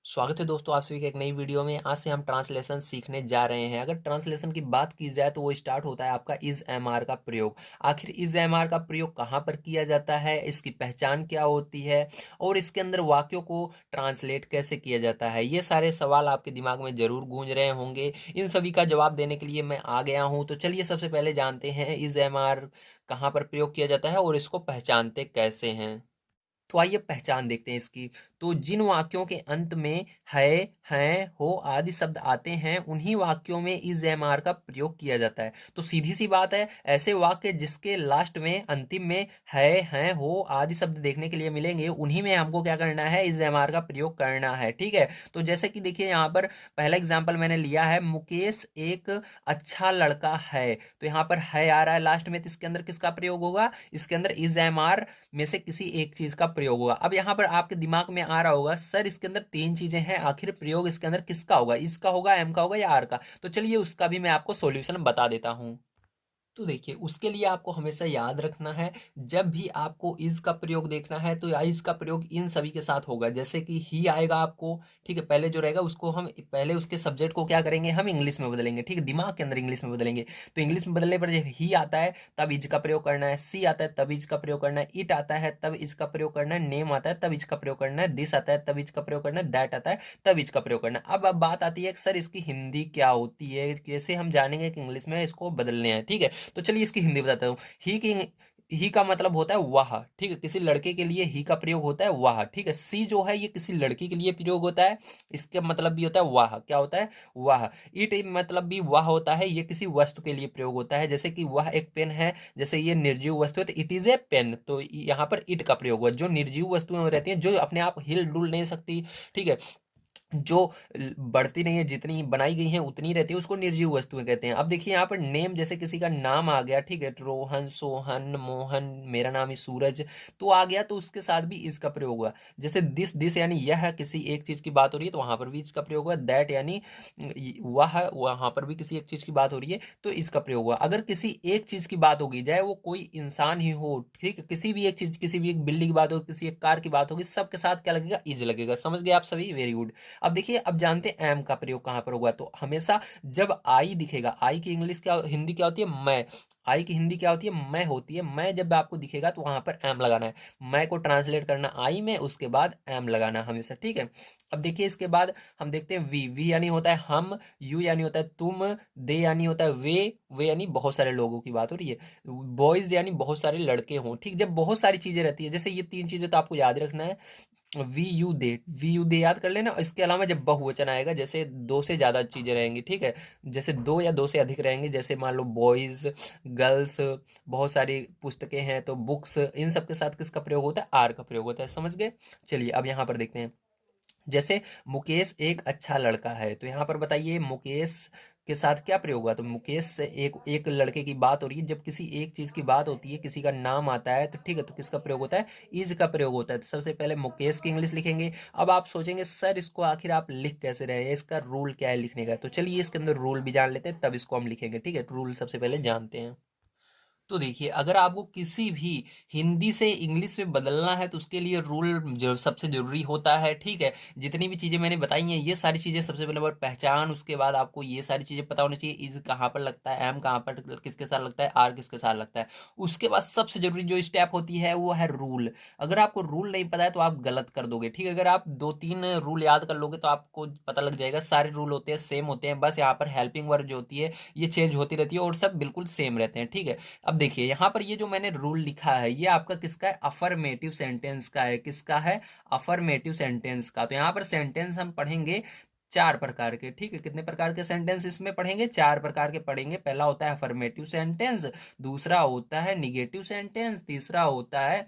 स्वागत है दोस्तों आप सभी के एक नई वीडियो में। आज से हम ट्रांसलेशन सीखने जा रहे हैं। अगर ट्रांसलेशन की बात की जाए तो वो स्टार्ट होता है आपका इज एम आर का प्रयोग। आखिर इज एम आर का प्रयोग कहाँ पर किया जाता है, इसकी पहचान क्या होती है और इसके अंदर वाक्यों को ट्रांसलेट कैसे किया जाता है, ये सारे सवाल आपके दिमाग में जरूर गूंज रहे होंगे। इन सभी का जवाब देने के लिए मैं आ गया हूँ। तो चलिए सबसे पहले जानते हैं इज एम आर कहाँ पर प्रयोग किया जाता है और इसको पहचानते कैसे हैं। तो आइए पहचान देखते हैं इसकी। तो जिन वाक्यों के अंत में है, हैं, हो आदि शब्द आते हैं उन्हीं वाक्यों में इज एम आर का प्रयोग किया जाता है। तो सीधी सी बात है, ऐसे वाक्य जिसके लास्ट में अंतिम में है, हैं, हो आदि शब्द देखने के लिए मिलेंगे उन्हीं में हमको क्या करना है, इज एम आर का प्रयोग करना है। ठीक है। तो जैसे कि देखिए यहाँ पर पहला एग्जाम्पल मैंने लिया है, मुकेश एक अच्छा लड़का है। तो यहाँ पर है आ रहा है लास्ट में, तो इसके अंदर किसका प्रयोग होगा, इसके अंदर इज एम आर में से किसी एक चीज का प्रयोग होगा। अब यहां पर आपके दिमाग में आ रहा होगा सर इसके अंदर तीन चीजें हैं, आखिर प्रयोग इसके अंदर किसका होगा, इसका होगा, एम का होगा या आर का। तो चलिए उसका भी मैं आपको सॉल्यूशन बता देता हूं। तो देखिए उसके लिए आपको हमेशा याद रखना है, जब भी आपको इज का प्रयोग देखना है तो इज का प्रयोग इन सभी के साथ होगा। जैसे कि ही आएगा आपको, ठीक है, पहले जो रहेगा उसको हम पहले उसके सब्जेक्ट को क्या करेंगे, हम इंग्लिश में बदलेंगे। ठीक है, दिमाग के अंदर इंग्लिश में बदलेंगे। तो इंग्लिश में बदलने पर जब ही आता है तब इज का प्रयोग करना है, सी आता है तब इज का प्रयोग करना है, इट आता है तब इज का प्रयोग करना है, नेम आता है तब इज का प्रयोग करना है, दिस आता है तब इज का प्रयोग करना है, दैट आता है तब इज का प्रयोग करना है। अब बात आती है कि सर इसकी हिंदी क्या होती है, कैसे हम जानेंगे कि इंग्लिश में इसको बदलने हैं। ठीक है, तो चलिए इसकी हिंदी बताता हूँ। ही की ही का मतलब होता है वह। ठीक है, किसी लड़के के लिए ही का प्रयोग होता है वह। ठीक है, सी जो है ये किसी लड़की के लिए प्रयोग होता है, इसका मतलब भी होता है वह। क्या होता है, वह। इट मतलब भी वह होता है, ये किसी वस्तु के लिए प्रयोग होता है। जैसे कि वह एक पेन है, जैसे ये निर्जीव वस्तु है तो इट इज ए पेन, तो यहाँ पर इट का प्रयोग हुआ। जो निर्जीव वस्तुएं रहती हैं जो अपने आप हिल डुल नहीं सकती, ठीक है, जो बढ़ती नहीं है, जितनी बनाई गई हैं उतनी रहती है, उसको निर्जीव वस्तुएं कहते हैं। अब देखिए यहाँ पर नेम, जैसे किसी का नाम आ गया, ठीक है, रोहन, सोहन, मोहन, मेरा नाम है सूरज, तो आ गया, तो उसके साथ भी इसका प्रयोग हुआ। जैसे दिस यानी यह किसी एक चीज की बात हो रही है तो वहां पर भी इसका प्रयोग हुआ। दैट यानी वह, वहां पर भी किसी एक चीज की बात हो रही है तो इसका प्रयोग हुआ। अगर किसी एक चीज की बात होगी, चाहे वो कोई इंसान ही हो, ठीक है, किसी भी एक चीज, किसी भी एक बिल्डिंग की बात हो, किसी एक कार की बात होगी, सबके साथ क्या लगेगा, इज लगेगा। समझ गए आप सभी, वेरी गुड। अब देखिए, अब जानते हैं एम का प्रयोग कहां पर होगा। तो हमेशा जब आई दिखेगा, आई की इंग्लिश क्या, हिंदी क्या होती है, मैं। आई की हिंदी क्या होती है, मैं होती है। मैं जब आपको दिखेगा तो वहां पर एम लगाना है। मैं को ट्रांसलेट करना आई में, उसके बाद एम लगाना हमेशा। ठीक है। अब देखिए इसके बाद हम देखते हैं वी यानी होता है हम, यू यानी होता है तुम, दे यानी होता है वे यानी बहुत सारे लोगों की बात हो रही है, बॉयज यानी बहुत सारे लड़के हों। ठीक, जब बहुत सारी चीजें रहती है, जैसे ये तीन चीजें तो आपको याद रखना है। वी यू दे याद कर लेना। इसके अलावा जब बहुवचन आएगा, जैसे दो से ज्यादा चीजें रहेंगी, ठीक है, जैसे दो या दो से अधिक रहेंगे, जैसे मान लो बॉयज, गर्ल्स, बहुत सारी पुस्तकें हैं तो बुक्स, इन सब के साथ किसका प्रयोग होता है, आर का प्रयोग होता है। समझ गए। चलिए अब यहाँ पर देखते हैं। जैसे मुकेश एक अच्छा लड़का है, तो यहाँ पर बताइए मुकेश के साथ क्या प्रयोग हुआ। तो मुकेश से एक एक लड़के की बात हो रही है। जब किसी एक चीज की बात होती है, किसी का नाम आता है तो ठीक है, तो किसका प्रयोग होता है, इज का प्रयोग होता है। तो सबसे पहले मुकेश की इंग्लिश लिखेंगे। अब आप सोचेंगे सर इसको आखिर आप लिख कैसे रहे हैं, इसका रूल क्या है लिखने का। तो चलिए इसके अंदर रूल भी जान लेते हैं, तब इसको हम लिखेंगे। ठीक है, रूल सबसे पहले जानते हैं। तो देखिए अगर आपको किसी भी हिंदी से इंग्लिश में बदलना है तो उसके लिए रूल जो सबसे जरूरी होता है। ठीक है, जितनी भी चीजें मैंने बताई हैं ये सारी चीजें सबसे पहले बार पहचान, उसके बाद आपको ये सारी चीजें पता होनी चाहिए, इज कहाँ पर लगता है, एम कहाँ पर किसके साथ लगता है, आर किसके साथ लगता है। उसके बाद सबसे जरूरी जो स्टेप होती है वो है रूल। अगर आपको रूल नहीं पता है तो आप गलत कर दोगे। ठीक है, अगर आप दो तीन रूल याद कर लोगे तो आपको पता लग जाएगा, सारे रूल होते हैं सेम होते हैं, बस यहाँ पर हेल्पिंग वर्ड जो होती है ये चेंज होती रहती है और सब बिल्कुल सेम रहते हैं। ठीक है। अब देखिए यहां पर ये जो मैंने रूल लिखा है ये आपका किसका है, अफर्मेटिव सेंटेंस का है। किसका है, अफर्मेटिव सेंटेंस का। तो यहां पर सेंटेंस हम पढ़ेंगे चार प्रकार के। ठीक है, कितने प्रकार के सेंटेंस इसमें पढ़ेंगे, चार प्रकार के पढ़ेंगे। पहला होता है अफर्मेटिव सेंटेंस, दूसरा होता है निगेटिव सेंटेंस, तीसरा होता है,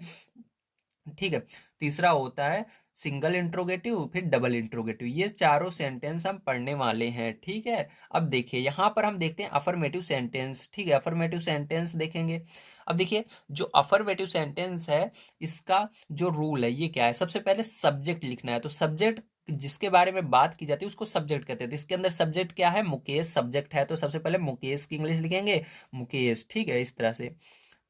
ठीक है, तीसरा होता है सिंगल इंट्रोगेटिव, फिर डबल इंट्रोगेटिव। ये चारों सेंटेंस हम पढ़ने वाले हैं। ठीक है। अब देखिए यहां पर हम देखते हैं अफर्मेटिव सेंटेंस। ठीक है, अफर्मेटिव सेंटेंस देखेंगे। अब देखिए जो अफर्मेटिव सेंटेंस है इसका जो रूल है ये क्या है, सबसे पहले सब्जेक्ट लिखना है। तो सब्जेक्ट जिसके बारे में बात की जाती है उसको सब्जेक्ट कहते हैं। तो इसके अंदर सब्जेक्ट क्या है, मुकेश सब्जेक्ट है, तो सबसे पहले मुकेश की इंग्लिश लिखेंगे, मुकेश। ठीक है, इस तरह से।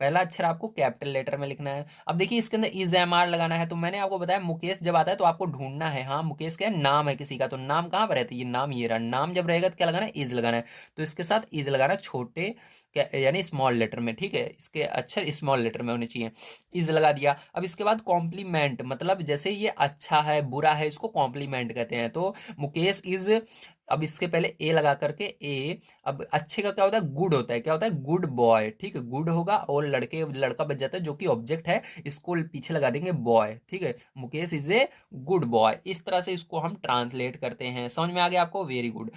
पहला अक्षर आपको कैपिटल लेटर में लिखना है। अब देखिए इसके अंदर इज एम आर लगाना है, तो मैंने आपको बताया मुकेश जब आता है तो आपको ढूंढना है, हाँ मुकेश क्या है, नाम है किसी का, तो नाम कहाँ पर रहता है, ये नाम ये रहा, नाम जब रहेगा तो क्या लगाना है, इज लगाना है। तो इसके साथ इज लगाना है, छोटे यानी स्मॉल लेटर में, ठीक है, इसके अक्षर स्मॉल लेटर में होने चाहिए। इज लगा दिया। अब इसके बाद कॉम्प्लीमेंट, मतलब जैसे ये अच्छा है बुरा है इसको कॉम्प्लीमेंट कहते हैं, तो मुकेश इज, अब इसके पहले ए लगा करके ए, अब अच्छे का क्या होता है, गुड होता है, क्या होता है, गुड बॉय, ठीक है, गुड होगा और लड़के लड़का बच जाता है जो कि ऑब्जेक्ट है, इसको पीछे लगा देंगे बॉय, ठीक है, Mukesh is a good boy, इस तरह से इसको हम ट्रांसलेट करते हैं। समझ में आ गया आपको, वेरी गुड।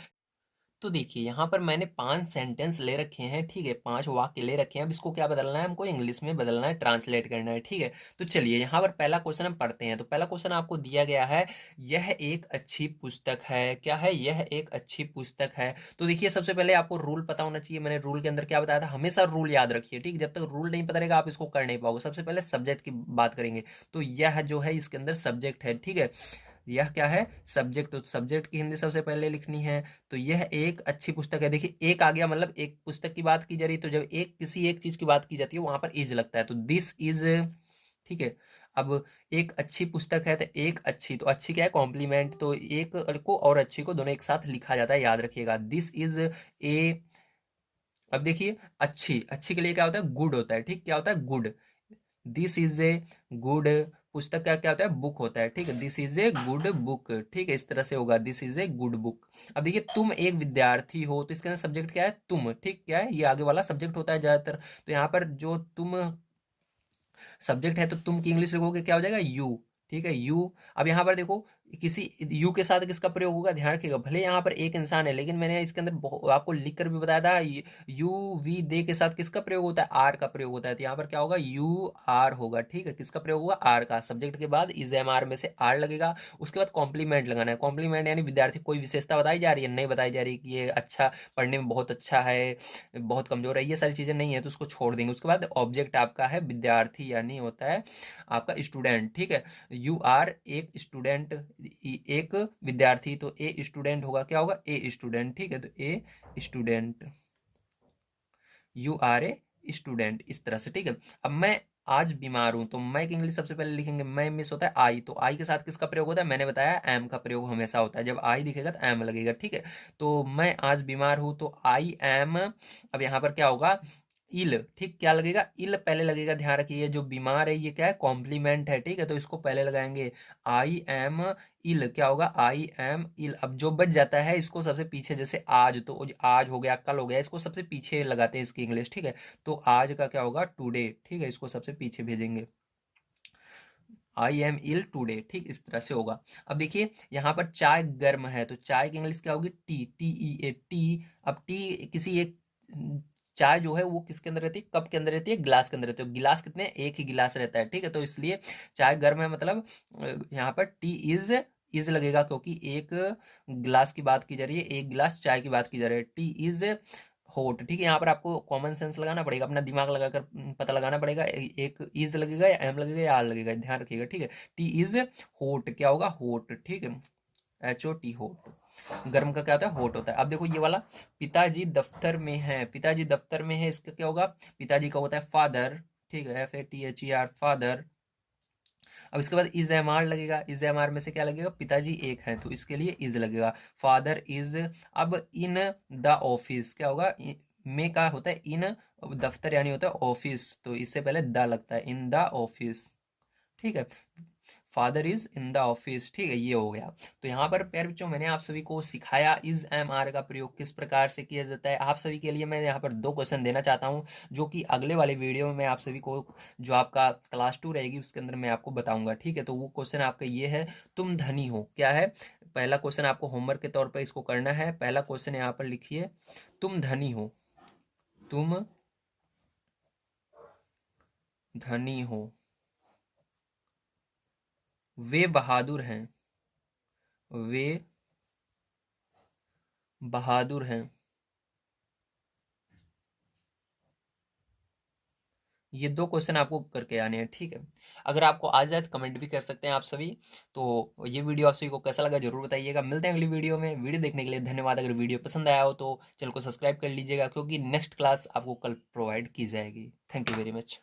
तो देखिए यहाँ पर मैंने 5 सेंटेंस ले रखे हैं, ठीक है, 5 वाक्य ले रखे हैं। अब इसको क्या बदलना है, हमको इंग्लिश में बदलना है, ट्रांसलेट करना है, ठीक है। तो चलिए यहाँ पर पहला क्वेश्चन हम पढ़ते हैं। तो पहला क्वेश्चन आपको दिया गया है, यह एक अच्छी पुस्तक है, क्या है, यह एक अच्छी पुस्तक है। तो देखिए सबसे पहले आपको रूल पता होना चाहिए, मैंने रूल के अंदर क्या बताया था, हमेशा रूल याद रखिए, ठीक, जब तक रूल नहीं पता रहेगा आप इसको कर नहीं पाओगे। सबसे पहले सब्जेक्ट की बात करेंगे, तो यह जो है इसके अंदर सब्जेक्ट है, ठीक है, यह क्या है, सब्जेक्ट, तो सब्जेक्ट की हिंदी सबसे पहले लिखनी है। तो यह एक अच्छी पुस्तक है, देखिए एक आ गया, मतलब एक पुस्तक की बात की जा रही है, तो जब एक किसी एक चीज की बात की जाती है वहां पर इज लगता है, तो दिस इज, ठीक है। अब एक अच्छी पुस्तक है, तो एक अच्छी, तो अच्छी क्या है, कॉम्प्लीमेंट, तो एक को और अच्छी को दोनों एक साथ लिखा जाता है, याद रखिएगा, दिस इज ए। अब देखिए अच्छी, अच्छी के लिए क्या होता है, गुड होता है, ठीक, क्या होता है, good, this is a good, पुस्तक का क्या होता है, बुक होता है, ठीक है, this is a good book, ठीक है, इस तरह से होगा, this is a good book. अब देखिए तुम एक विद्यार्थी हो, तो इसके अंदर सब्जेक्ट क्या है, तुम, ठीक, क्या है, ये आगे वाला सब्जेक्ट होता है ज्यादातर। तो यहाँ पर जो तुम सब्जेक्ट है, तो तुम की इंग्लिश लिखोगे क्या हो जाएगा, यू, ठीक है, यू। अब यहाँ पर देखो किसी यू के साथ किसका प्रयोग होगा, ध्यान रखिएगा, भले यहाँ पर एक इंसान है लेकिन मैंने इसके अंदर आपको लिख कर भी बताया था, यू वी दे के साथ किसका प्रयोग होता है, आर का प्रयोग होता है। तो यहाँ पर क्या होगा, यू आर होगा, ठीक है, किसका प्रयोग होगा, आर का, सब्जेक्ट के बाद इज एम आर में से आर लगेगा। उसके बाद कॉम्प्लीमेंट लगाना है, कॉम्प्लीमेंट यानी विद्यार्थी कोई विशेषता बताई जा रही है, नहीं बताई जा रही कि ये अच्छा, पढ़ने में बहुत अच्छा है, बहुत कमजोर है, ये सारी चीजें नहीं है, तो उसको छोड़ देंगे। उसके बाद ऑब्जेक्ट आपका है विद्यार्थी, यानी होता है आपका स्टूडेंट, ठीक है, यू आर एक स्टूडेंट, एक विद्यार्थी, तो ए स्टूडेंट होगा, क्या होगा, ए स्टूडेंट, ठीक है, तो a student, you are a student, इस तरह से, ठीक है। अब मैं आज बीमार हूं, तो मैं की इंग्लिश सबसे पहले लिखेंगे, मैं मिस होता है आई, तो आई के साथ किसका प्रयोग होता है, मैंने बताया एम का प्रयोग हमेशा होता है, जब आई दिखेगा तो एम लगेगा, ठीक है। तो मैं आज बीमार हूं, तो आई एम, अब यहाँ पर क्या होगा, इल, ठीक, क्या लगेगा, इल पहले लगेगा, ध्यान रखिए, जो बीमार है ये क्या है, कॉम्प्लीमेंट है, ठीक है, तो इसको पहले लगाएंगे, आई एम इल, क्या होगा, आई एम इल। अब जो बच जाता है इसको सबसे पीछे, जैसे आज, तो आज हो गया, कल हो गया, इसको सबसे पीछे लगाते हैं इसकी इंग्लिश, ठीक है। तो आज का क्या होगा, टुडे, ठीक है, इसको सबसे पीछे भेजेंगे, आई एम इल टूडे, ठीक, इस तरह से होगा। अब देखिए यहाँ पर चाय गर्म है, तो चाय की इंग्लिश क्या होगी, टी, टी ई ए, टी। अब टी किसी एक, चाय जो है वो किसके अंदर रहती है, कप के अंदर रहती है, गिलास के अंदर रहती है, गिलास कितने, एक ही गिलास रहता है, ठीक है, तो इसलिए चाय गर्म है, मतलब यहाँ पर टी इज लगेगा, क्योंकि एक गिलास की बात की जा रही है, एक गिलास चाय की बात की जा रही है, टी इज होट, ठीक है, यहाँ पर आपको कॉमन सेंस लगाना पड़ेगा, अपना दिमाग लगाकर पता लगाना पड़ेगा, एक इज लगेगा या एम लगेगा या आर लगेगा, ध्यान रखिएगा, ठीक है। टी इज होट, क्या होगा, होट, ठीक है, एच ओ टी, होट, गर्म का क्या होता है, होट होता है। अब देखो ये वाला, पिताजी दफ्तर में है, पिताजी दफ्तर में है, इसका क्या होगा, पिताजी का होता है फादर, ठीक है, F A T H E R, father. अब इसके बाद इज एम आर लगेगा, इज एम आर में से क्या लगेगा, पिताजी एक है, तो इसके लिए इज लगेगा, फादर इज। अब इन द ऑफिस क्या होगा, में का होता है इन, दफ्तर यानी होता है ऑफिस, तो इससे पहले द लगता है, इन द ऑफिस, ठीक है, father is in the office, ठीक है, ये हो गया। तो यहाँ पर प्यारे बच्चों मैंने आप सभी को सिखाया इज एम आर का प्रयोग किस प्रकार से किया जाता है। आप सभी के लिए मैं यहाँ पर 2 क्वेश्चन देना चाहता हूँ, जो कि अगले वाले वीडियो में मैं आप सभी को, जो आपका क्लास 2 रहेगी उसके अंदर मैं आपको बताऊंगा, ठीक है। तो वो क्वेश्चन आपका ये है, तुम धनी हो, क्या है, पहला क्वेश्चन आपको होमवर्क के तौर पर इसको करना है। पहला क्वेश्चन यहाँ पर लिखिए, तुम धनी हो, तुम धनी हो, वे बहादुर हैं, वे बहादुर हैं, ये 2 क्वेश्चन आपको करके आने हैं, ठीक है। अगर आपको आ जाए तो कमेंट भी कर सकते हैं आप सभी। तो ये वीडियो आप सभी को कैसा लगा जरूर बताइएगा। मिलते हैं अगली वीडियो में। वीडियो देखने के लिए धन्यवाद। अगर वीडियो पसंद आया हो तो चैनल को सब्सक्राइब कर लीजिएगा, क्योंकि नेक्स्ट क्लास आपको कल प्रोवाइड की जाएगी। Thank you very much.